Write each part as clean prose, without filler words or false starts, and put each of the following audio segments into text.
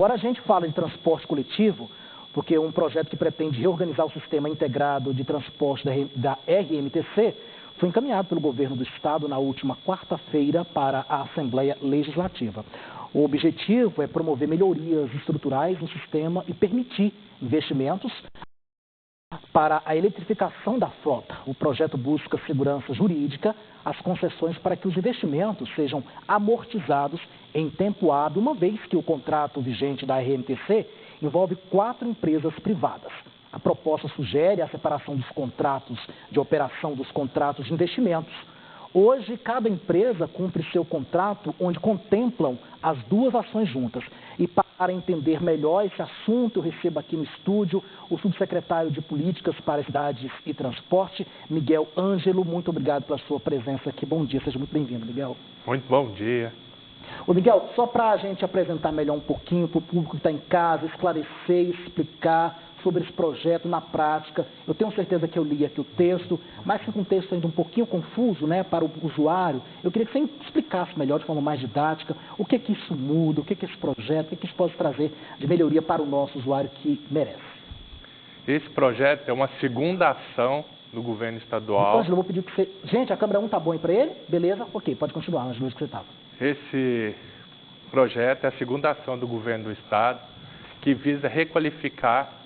Agora a gente fala de transporte coletivo, porque é um projeto que pretende reorganizar o sistema integrado de transporte da RMTC foi encaminhado pelo governo do estado na última quarta-feira para a Assembleia Legislativa. O objetivo é promover melhorias estruturais no sistema e permitir investimentos para a eletrificação da frota. O projeto busca segurança jurídica, as concessões para que os investimentos sejam amortizados em tempo hábil, uma vez que o contrato vigente da RMTC envolve 4 empresas privadas. A proposta sugere a separação dos contratos de operação dos contratos de investimentos. Hoje, cada empresa cumpre seu contrato onde contemplam as 2 ações juntas. E para entender melhor esse assunto, eu recebo aqui no estúdio o subsecretário de Políticas para Cidades e Transporte, Miguel Ângelo. Muito obrigado pela sua presença aqui. Bom dia, seja muito bem-vindo, Miguel. Muito bom dia. Ô Miguel, só para a gente apresentar melhor um pouquinho para o público que está em casa, esclarecer e explicar sobre esse projeto na prática. Eu tenho certeza que eu li aqui o texto, mas fica um texto ainda um pouquinho confuso, né, para o usuário. Eu queria que você explicasse melhor, de forma mais didática, o que que isso muda, o que que esse projeto, o que que isso pode trazer de melhoria para o nosso usuário que merece. Esse projeto é uma segunda ação do governo estadual. Ângelo, eu vou pedir que você... Gente, a câmera 1 tá bom aí para ele? Beleza? Ok, pode continuar, Ângelo, que você estava. Esse projeto é a segunda ação do governo do estado que visa requalificar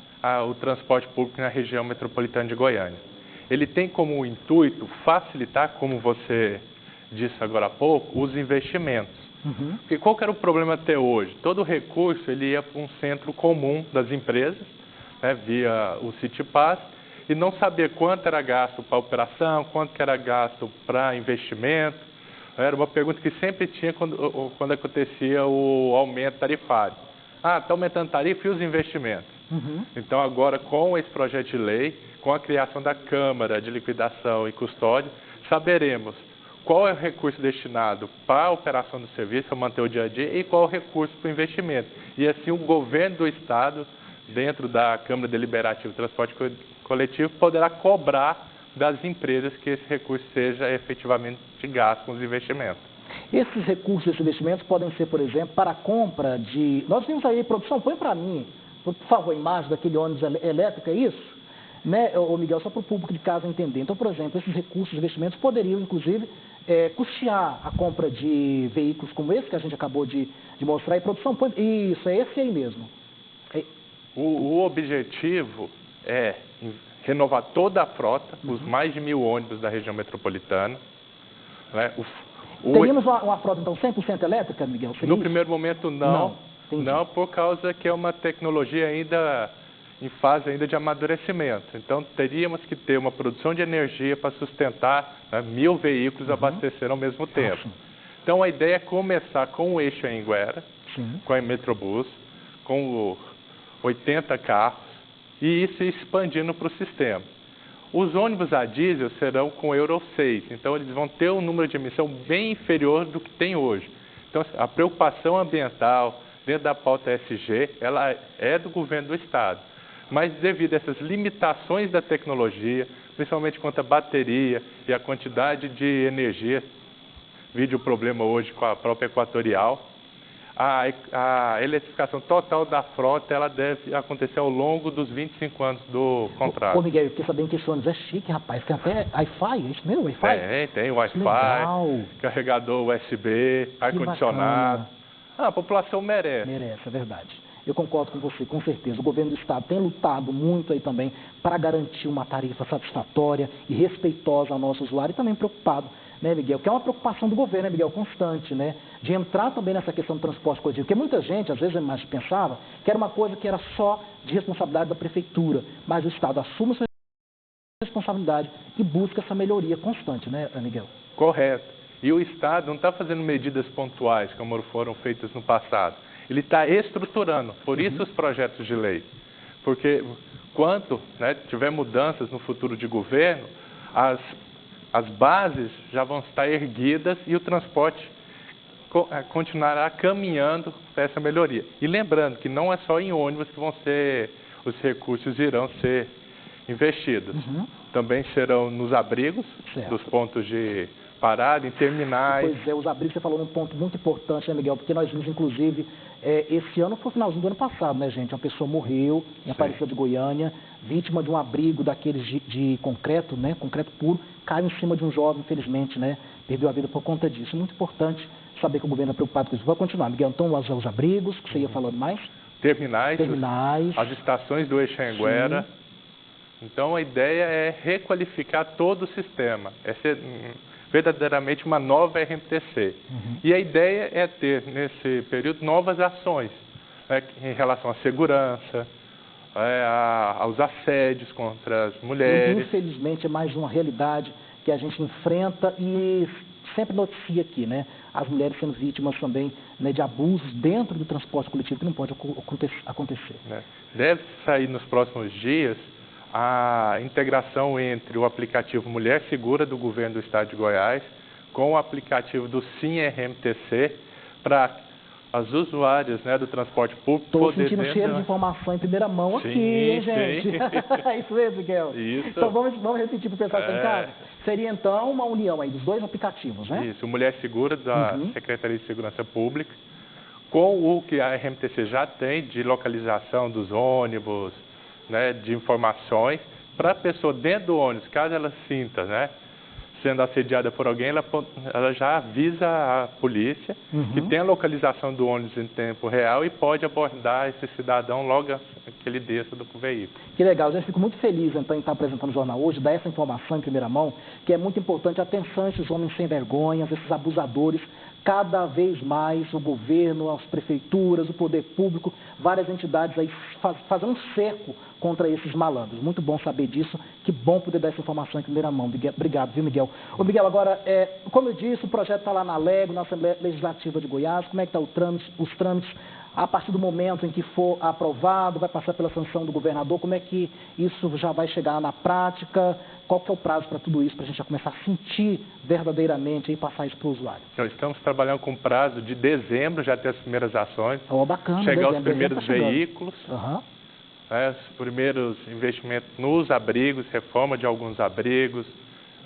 o transporte público na região metropolitana de Goiânia. Ele tem como intuito facilitar, como você disse agora há pouco, os investimentos. Porque qual que era o problema até hoje? Todo o recurso ele ia para um centro comum das empresas, né, via o CityPass, e não sabia quanto era gasto para operação, quanto que era gasto para investimento. Era uma pergunta que sempre tinha quando acontecia o aumento tarifário. Ah, está aumentando a tarifa e os investimentos? Então, agora, com esse projeto de lei, com a criação da Câmara de Liquidação e Custódia, saberemos qual é o recurso destinado para a operação do serviço, para manter o dia a dia, e qual é o recurso para o investimento. E assim, o governo do estado, dentro da Câmara Deliberativa de Transporte Coletivo, poderá cobrar das empresas que esse recurso seja efetivamente gasto com os investimentos. Esses recursos, esses investimentos podem ser, por exemplo, para a compra de... Nós temos aí, produção, põe para mim, por favor, a imagem daquele ônibus elétrico, é isso? Né, ô Miguel, só para o público de casa entender. Então, por exemplo, esses recursos, investimentos poderiam, inclusive, custear a compra de veículos como esse que a gente acabou de mostrar. E produção, põe... Isso, é esse aí mesmo. O objetivo é renovar toda a frota, os mais de 1000 ônibus da região metropolitana. Né? Teríamos uma frota, então, 100% elétrica, Miguel? No primeiro momento, não. Não, por causa que é uma tecnologia ainda em fase ainda de amadurecimento. Então, teríamos que ter uma produção de energia para sustentar 1000 veículos abastecendo ao mesmo tempo. Então, a ideia é começar com o eixo Anhanguera, com a Metrobus, com 80 carros, e isso expandindo para o sistema. Os ônibus a diesel serão com Euro 6, então eles vão ter um número de emissão bem inferior do que tem hoje. Então, a preocupação ambiental dentro da pauta ESG, ela é do governo do estado. Mas devido a essas limitações da tecnologia, principalmente quanto à bateria e a quantidade de energia, vide o problema hoje com a própria Equatorial, a eletrificação total da frota ela deve acontecer ao longo dos 25 anos do contrato. Ô Miguel, eu fiquei sabendo que esse ônibus é chique, rapaz. Tem até Wi-Fi, é isso mesmo? Wi-Fi? Tem Wi-Fi, carregador USB, ar-condicionado. A população merece. Merece, é verdade. Eu concordo com você, com certeza. O governo do estado tem lutado muito aí também para garantir uma tarifa satisfatória e respeitosa ao nosso usuário e também preocupado, né, Miguel? Que é uma preocupação do governo, né, Miguel? Constante, né? De entrar também nessa questão do transporte coletivo. Porque muita gente, às vezes, pensava que era uma coisa que era só de responsabilidade da prefeitura. Mas o estado assume essa responsabilidade e busca essa melhoria constante, né, Miguel? Correto. E o estado não está fazendo medidas pontuais, como foram feitas no passado. Ele está estruturando, por isso os projetos de lei. Porque quando tiver mudanças no futuro de governo, as bases já vão estar erguidas e o transporte continuará caminhando para essa melhoria. E lembrando que não é só em ônibus que os recursos irão ser investidos. Também serão nos abrigos dos pontos de paradas, em terminais. Pois é, os abrigos, você falou num ponto muito importante, né, Miguel? Porque nós vimos, inclusive, esse ano foi o finalzinho do ano passado, né, gente? Uma pessoa morreu em Aparecida de Goiânia, vítima de um abrigo daqueles de concreto, né? Concreto puro, caiu em cima de um jovem, infelizmente, né? Perdeu a vida por conta disso. É muito importante saber que o governo é preocupado com isso. Vou continuar, Miguel. Então, os abrigos, que você ia falando mais? Terminais. As estações do Eixanguera. Então, a ideia é requalificar todo o sistema, é ser verdadeiramente uma nova RMTC. E a ideia é ter, nesse período, novas ações, né, em relação à segurança, aos assédios contra as mulheres. Infelizmente, é mais uma realidade que a gente enfrenta e sempre noticia aqui, né? As mulheres sendo vítimas também, né, de abusos dentro do transporte coletivo, que não pode acontecer. Deve sair nos próximos dias a integração entre o aplicativo Mulher Segura do Governo do Estado de Goiás com o aplicativo do Sim RMTC para as usuárias, né, do transporte público poderem... Estou sentindo cheiro de informação em primeira mão aqui, hein, gente? É isso mesmo, Miguel? Isso. Então vamos repetir para o pessoal que está em casa? Seria então uma união aí dos dois aplicativos, né? Isso, o Mulher Segura da Secretaria de Segurança Pública com o que a RMTC já tem de localização dos ônibus, né, de informações, para a pessoa dentro do ônibus, caso ela sinta, né, sendo assediada por alguém, ela já avisa a polícia que tem a localização do ônibus em tempo real e pode abordar esse cidadão logo que ele desça do veículo. Que legal, eu fico muito feliz então, em estar apresentando o jornal hoje, dar essa informação em primeira mão, que é muito importante. Atenção a esses homens sem vergonhas, esses abusadores. Cada vez mais o governo, as prefeituras, o poder público, várias entidades aí fazendo um cerco contra esses malandros. Muito bom saber disso, que bom poder dar essa informação em primeira mão. Obrigado, viu, Miguel? Ô, Miguel, agora, como eu disse, o projeto está lá na Alego, na Assembleia Legislativa de Goiás. Como é que estão os trâmites? A partir do momento em que for aprovado, vai passar pela sanção do governador, como é que isso já vai chegar na prática? Qual que é o prazo para tudo isso, para a gente já começar a sentir verdadeiramente e passar isso para o usuário? Então, estamos trabalhando com prazo de dezembro, já ter as primeiras ações, bacana, chegar aos primeiros veículos, os primeiros investimentos nos abrigos, reforma de alguns abrigos,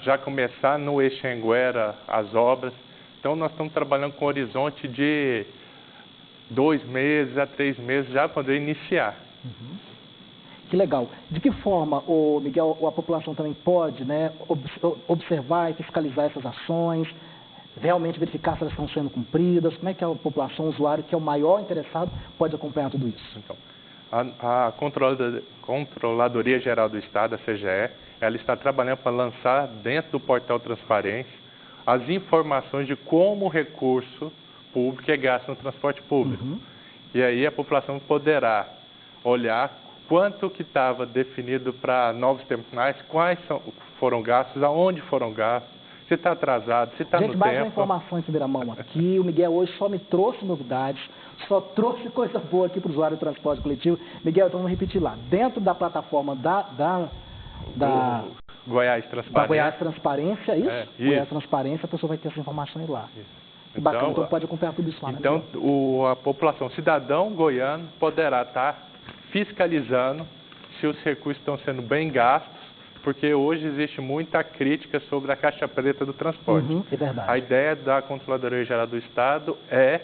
já começar no Eixanguera as obras. Então, nós estamos trabalhando com um horizonte de 2 meses a 3 meses já poder iniciar. Que legal. De que forma, Miguel, a população também pode, né, observar e fiscalizar essas ações, realmente verificar se elas estão sendo cumpridas? Como é que a população, o usuário, que é o maior interessado, pode acompanhar tudo isso? Então, a Controladoria Geral do Estado, a CGE, ela está trabalhando para lançar dentro do portal Transparência as informações de como o recurso público é gasto no transporte público. E aí a população poderá olhar quanto que estava definido para novos terminais, quais foram gastos, aonde foram gastos, se está atrasado, se está no tempo. Mais uma informação em primeira mão aqui. O Miguel hoje só me trouxe novidades, só trouxe coisa boa aqui para o usuário do transporte coletivo. Miguel, então vamos repetir lá. Dentro da plataforma da Goiás Transparência. Goiás Transparência, isso? Goiás Transparência, a pessoa vai ter essa informação aí lá. Bacana, então pode acompanhar tudo isso lá. Então, a população, cidadão goiano, poderá estar fiscalizando se os recursos estão sendo bem gastos, porque hoje existe muita crítica sobre a caixa preta do transporte. É verdade. A ideia da Controladoria Geral do Estado é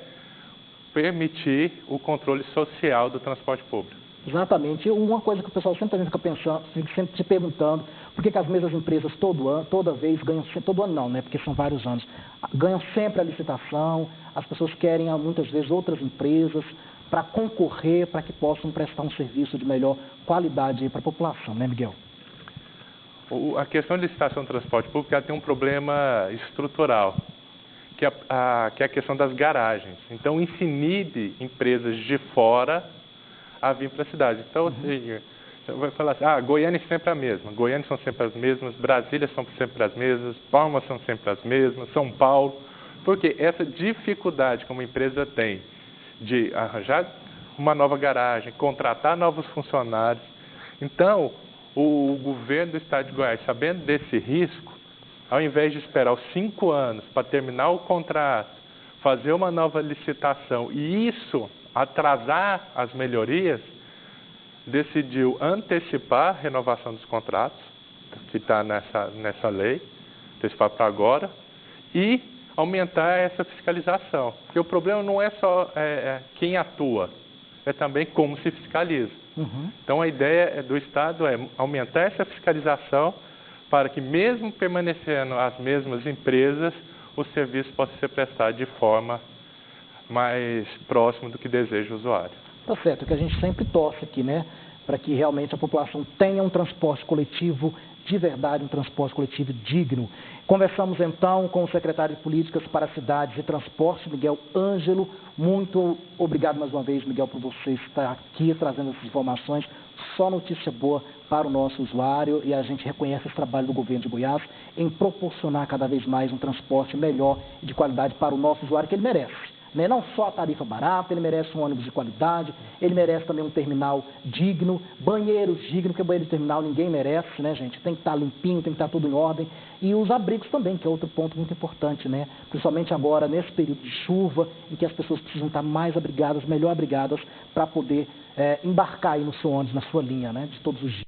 permitir o controle social do transporte público. Exatamente. Uma coisa que o pessoal sempre fica pensando, sempre se perguntando, por que as mesmas empresas toda vez ganham, todo ano não, né? Porque são vários anos, ganham sempre a licitação, as pessoas querem muitas vezes outras empresas para concorrer, para que possam prestar um serviço de melhor qualidade para a população, né, Miguel? A questão de licitação de transporte público ela tem um problema estrutural, que é a questão das garagens. Então, isso inibe empresas de fora a vir para a cidade. Então, você vai falar assim, Goiânia é sempre a mesma, Goiânia são sempre as mesmas, Brasília são sempre as mesmas, Palmas são sempre as mesmas, São Paulo, porque essa dificuldade que uma empresa tem de arranjar uma nova garagem, contratar novos funcionários. Então, o governo do Estado de Goiás, sabendo desse risco, ao invés de esperar os 5 anos para terminar o contrato, fazer uma nova licitação e isso atrasar as melhorias, decidiu antecipar a renovação dos contratos, que está nessa lei, antecipar para agora, e aumentar essa fiscalização. Porque o problema não é só quem atua, é também como se fiscaliza. Então, a ideia do Estado é aumentar essa fiscalização para que, mesmo permanecendo as mesmas empresas, o serviço possa ser prestado de forma mais próxima do que deseja o usuário. Tá certo, é que a gente sempre torce aqui, né? Para que realmente a população tenha um transporte coletivo de verdade, um transporte coletivo digno. Conversamos então com o secretário de Políticas para Cidades e Transporte, Miguel Ângelo. Muito obrigado mais uma vez, Miguel, por você estar aqui trazendo essas informações. Só notícia boa para o nosso usuário, e a gente reconhece esse trabalho do governo de Goiás em proporcionar cada vez mais um transporte melhor e de qualidade para o nosso usuário, que ele merece. Não só a tarifa barata, ele merece um ônibus de qualidade, ele merece também um terminal digno, banheiros dignos, porque banheiro de terminal ninguém merece, né, gente? Tem que estar limpinho, tem que estar tudo em ordem. E os abrigos também, que é outro ponto muito importante, né? Principalmente agora, nesse período de chuva, em que as pessoas precisam estar mais abrigadas, melhor abrigadas, para poder embarcar aí no seu ônibus, na sua linha, né, de todos os dias.